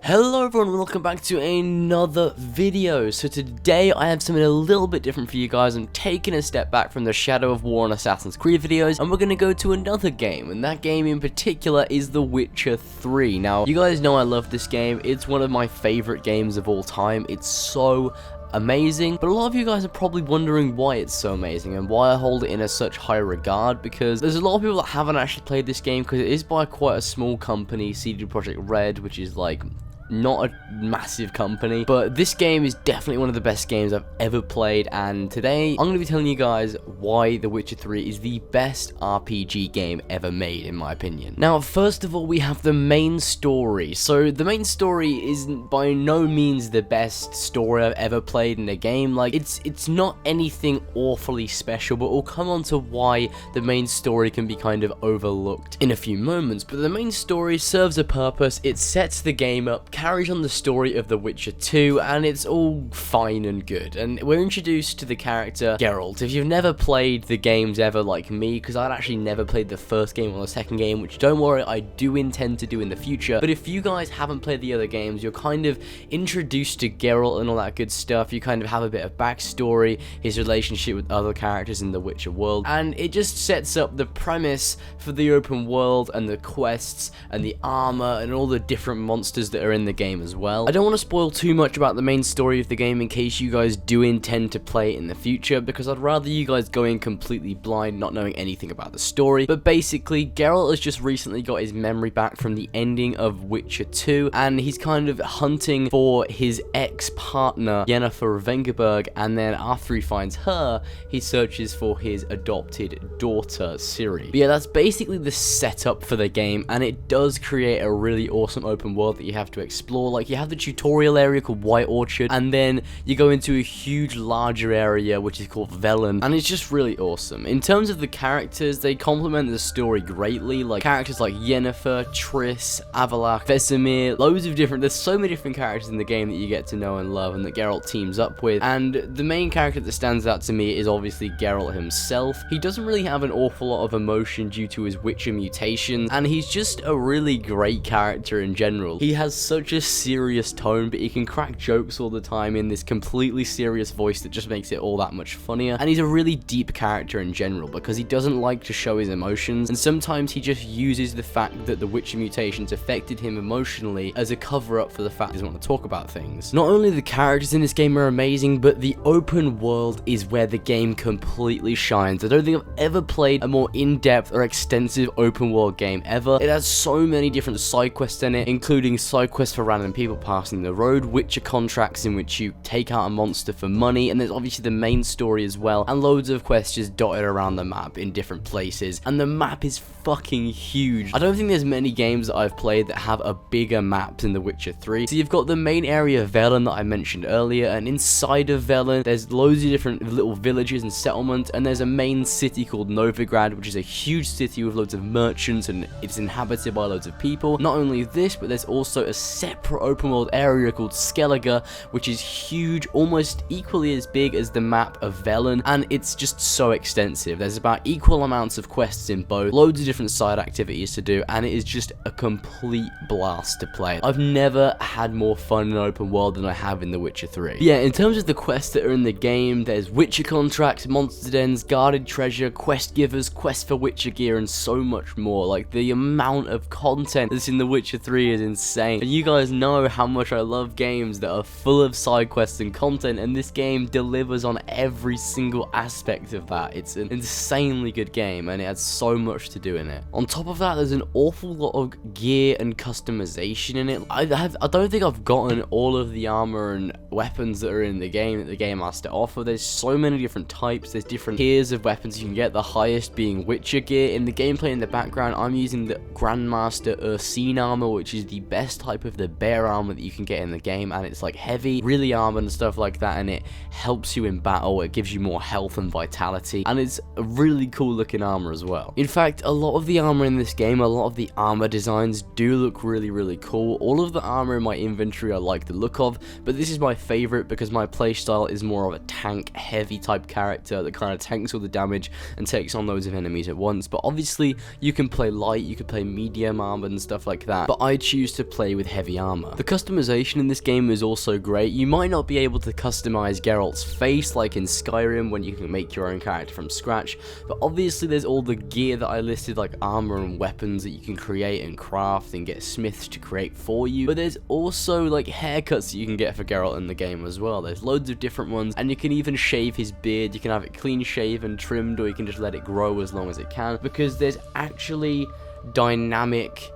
Hello everyone, and welcome back to another video. So today I have something a little bit different for you guys. I'm taking a step back from the Shadow of War and Assassin's Creed videos, and we're going to go to another game, and that game in particular is The Witcher 3. Now, you guys know I love this game. It's one of my favorite games of all time. It's so amazing, but a lot of you guys are probably wondering why it's so amazing and why I hold it in such high regard, because there's a lot of people that haven't actually played this game because it is by quite a small company, CD Projekt Red, which is like not a massive company, but this game is definitely one of the best games I've ever played, and today I'm going to be telling you guys why The Witcher 3 is the best RPG game ever made, in my opinion. Now, first of all, we have the main story. So the main story is by no means the best story I've ever played in a game. Like, it's not anything awfully special, but we'll come on to why the main story can be kind of overlooked in a few moments. But the main story serves a purpose. It sets the game up, carries on the story of The Witcher 2, and it's all fine and good. And we're introduced to the character Geralt. If you've never played the games ever like me, because I'd actually never played the first game or the second game, which don't worry, I do intend to do in the future, but if you guys haven't played the other games, you're kind of introduced to Geralt and all that good stuff. You kind of have a bit of backstory, his relationship with other characters in the Witcher world, and it just sets up the premise for the open world and the quests and the armor and all the different monsters that are in the game as well. I don't want to spoil too much about the main story of the game in case you guys do intend to play it in the future, because I'd rather you guys go in completely blind, not knowing anything about the story. But basically, Geralt has just recently got his memory back from the ending of Witcher 2, and he's kind of hunting for his ex-partner, Yennefer of Vengerberg, and then after he finds her, he searches for his adopted daughter, Ciri. But yeah, that's basically the setup for the game, and it does create a really awesome open world that you have to explore. Like, you have the tutorial area called White Orchard, and then you go into a huge larger area which is called Velen, and it's just really awesome. In terms of the characters, they complement the story greatly. Like, characters like Yennefer, Triss, Avalak, Vesemir, loads of different, there's so many different characters in the game that you get to know and love and that Geralt teams up with. And the main character that stands out to me is obviously Geralt himself. He doesn't really have an awful lot of emotion due to his Witcher mutations, and he's just a really great character in general. He has such a serious tone, but he can crack jokes all the time in this completely serious voice that just makes it all that much funnier. And he's a really deep character in general because he doesn't like to show his emotions, and sometimes he just uses the fact that the Witcher mutations affected him emotionally as a cover-up for the fact he doesn't want to talk about things. Not only the characters in this game are amazing, but the open world is where the game completely shines. I don't think I've ever played a more in-depth or extensive open world game ever. It has so many different side quests in it, including side quests for random people passing the road, Witcher contracts in which you take out a monster for money, and there's obviously the main story as well, and loads of quests just dotted around the map in different places, and the map is fucking huge. I don't think there's many games that I've played that have a bigger map than The Witcher 3. So you've got the main area of Velen that I mentioned earlier, and inside of Velen there's loads of different little villages and settlements, and there's a main city called Novigrad, which is a huge city with loads of merchants, and it's inhabited by loads of people. Not only this, but there's also a separate open world area called Skellige, which is huge, almost equally as big as the map of Velen, and it's just so extensive. There's about equal amounts of quests in both, loads of different side activities to do, and it is just a complete blast to play. I've never had more fun in open world than I have in The Witcher 3. But yeah, in terms of the quests that are in the game, there's Witcher contracts, monster dens, guarded treasure, quest givers, quests for Witcher gear, and so much more. Like, the amount of content that's in The Witcher 3 is insane, and you guys know how much I love games that are full of side quests and content, and this game delivers on every single aspect of that. It's an insanely good game, and it has so much to do in it. On top of that, there's an awful lot of gear and customization in it. I don't think I've gotten all of the armor and weapons that are in the game that the game has to offer. There's so many different types, there's different tiers of weapons you can get, the highest being Witcher gear. In the gameplay in the background, I'm using the Grandmaster Ursine armor, which is the best type of the bear armor that you can get in the game, and it's like heavy, really armored and stuff like that, and it helps you in battle. It gives you more health and vitality, and it's a really cool looking armor as well. In fact, a lot of the armor in this game, a lot of the armor designs do look really cool. All of the armor in my inventory I like the look of, but this is my favorite because my playstyle is more of a tank heavy type character that kind of tanks all the damage and takes on loads of enemies at once. But obviously you can play light, you can play medium armor and stuff like that, but I choose to play with heavy heavy armor. The customization in this game is also great. You might not be able to customize Geralt's face like in Skyrim when you can make your own character from scratch, but obviously there's all the gear that I listed, like armor and weapons that you can create and craft and get smiths to create for you. But there's also like haircuts that you can get for Geralt in the game as well. There's loads of different ones, and you can even shave his beard. You can have it clean shaven, trimmed, or you can just let it grow as long as it can, because there's actually dynamic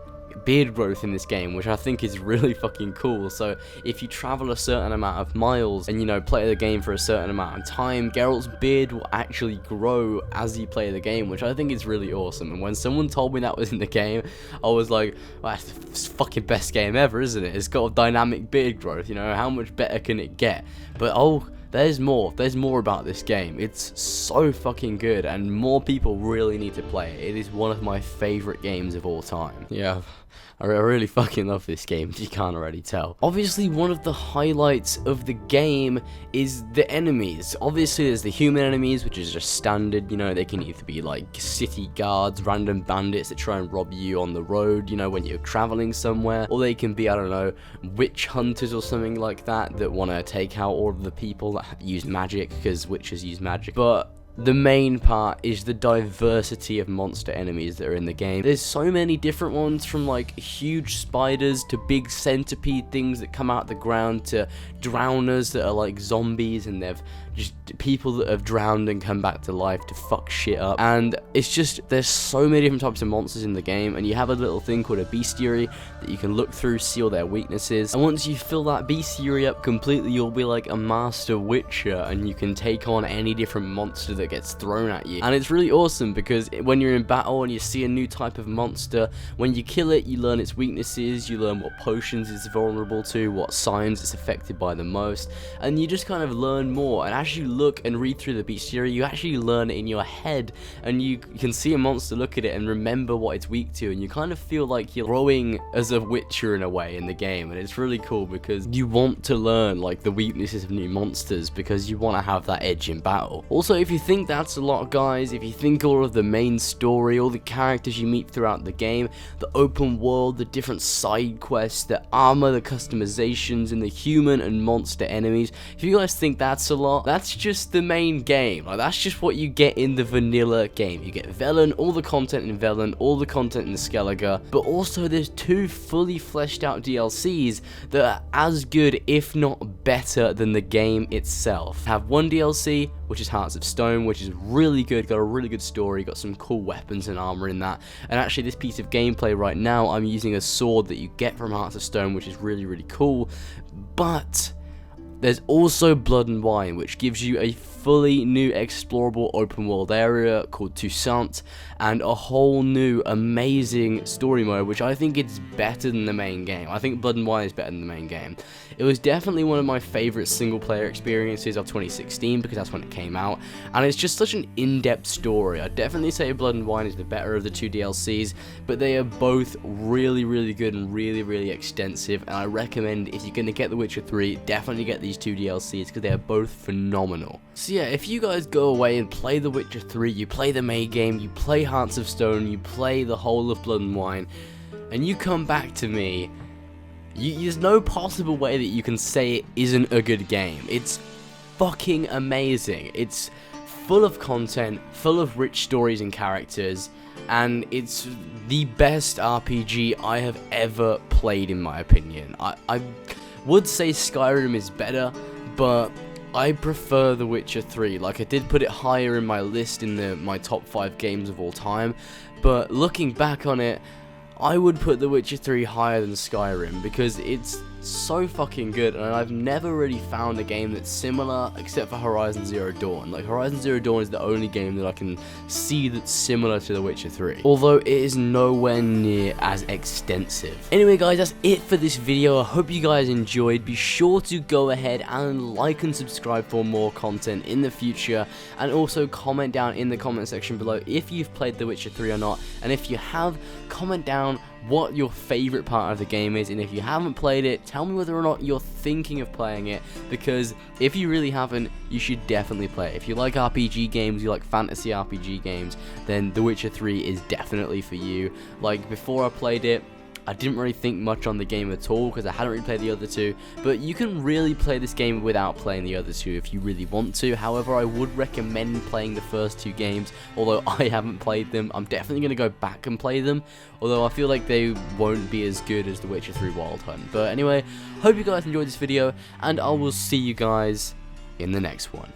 beard growth in this game, which I think is really fucking cool. So if you travel a certain amount of miles and, you know, play the game for a certain amount of time, Geralt's beard will actually grow as you play the game, which I think is really awesome. And when someone told me that was in the game, I was like, well, that's the fucking best game ever, isn't it? It's got dynamic beard growth, you know, how much better can it get? But oh, there's more about this game. It's so fucking good, and more people really need to play it. It is one of my favorite games of all time. Yeah, I really fucking love this game, if you can't already tell. Obviously, one of the highlights of the game is the enemies. Obviously, there's the human enemies, which is just standard. You know, they can either be like city guards, random bandits that try and rob you on the road, you know, when you're traveling somewhere, or they can be, I don't know, witch hunters or something like that that want to take out all of the people that use magic, because witches use magic. But the main part is the diversity of monster enemies that are in the game. There's so many different ones, from like huge spiders to big centipede things that come out the ground to drowners that are like zombies, and they've just people that have drowned and come back to life to fuck shit up. And it's just, there's so many different types of monsters in the game, and you have a little thing called a bestiary that you can look through, see all their weaknesses, and once you fill that bestiary up completely, you'll be like a master witcher, and you can take on any different monster that gets thrown at you. And it's really awesome, because when you're in battle and you see a new type of monster, when you kill it, you learn its weaknesses, you learn what potions it's vulnerable to, what signs it's affected by the most, and you just kind of learn more. And as you look and read through the bestiary, you actually learn it in your head, and you can see a monster, look at it, and remember what it's weak to, and you kind of feel like you're growing as a witcher in a way in the game. And it's really cool, because you want to learn like the weaknesses of new monsters, because you want to have that edge in battle. Also, if you think that's a lot, guys, if you think all of the main story, all the characters you meet throughout the game, the open world, the different side quests, the armor, the customizations, and the human and monster enemies, if you guys think that's a lot, that's just the main game. Like, that's just what you get in the vanilla game. You get Velen, all the content in Velen, all the content in Skellige, but also there's 2 fully fleshed out DLCs that are as good, if not better, than the game itself. Have one DLC, which is Hearts of Stone, which is really good, got a really good story, got some cool weapons and armor in that. And actually, this piece of gameplay right now, I'm using a sword that you get from Hearts of Stone, which is really, really cool. But there's also Blood and Wine, which gives you a fully new explorable open world area called Toussaint, and a whole new amazing story mode, which I think it's better than the main game. I think Blood and Wine is better than the main game. It was definitely one of my favorite single player experiences of 2016, because that's when it came out, and it's just such an in-depth story. I'd definitely say Blood and Wine is the better of the 2 DLCs, but they are both really, really good and really, really extensive, and I recommend, if you're going to get The Witcher 3, definitely get these 2 DLCs, because they are both phenomenal. So yeah, if you guys go away and play The Witcher 3, you play the main game, you play Hearts of Stone, you play the whole of Blood and Wine, and you come back to me, there's no possible way that you can say it isn't a good game. It's fucking amazing. It's full of content, full of rich stories and characters, and it's the best RPG I have ever played, in my opinion. I would say Skyrim is better, but I prefer The Witcher 3. Like, I did put it higher in my list in my top 5 games of all time, but looking back on it, I would put The Witcher 3 higher than Skyrim, because it's so fucking good, and I've never really found a game that's similar except for Horizon Zero Dawn. Like, Horizon Zero Dawn is the only game that I can see that's similar to The Witcher 3, although it is nowhere near as extensive. Anyway guys, that's it for this video. I hope you guys enjoyed. Be sure to go ahead and like and subscribe for more content in the future, and also comment down in the comment section below if you've played The Witcher 3 or not, and if you have, comment down what your favorite part of the game is, and if you haven't played it, tell me whether or not you're thinking of playing it, because if you really haven't, you should definitely play it. If you like RPG games, you like fantasy RPG games, then The Witcher 3 is definitely for you. Like, before I played it, I didn't really think much on the game at all because I hadn't really played the other two, but you can really play this game without playing the other two if you really want to. However, I would recommend playing the first two games, although I haven't played them. I'm definitely going to go back and play them, although I feel like they won't be as good as The Witcher 3 Wild Hunt. But anyway, hope you guys enjoyed this video, and I will see you guys in the next one.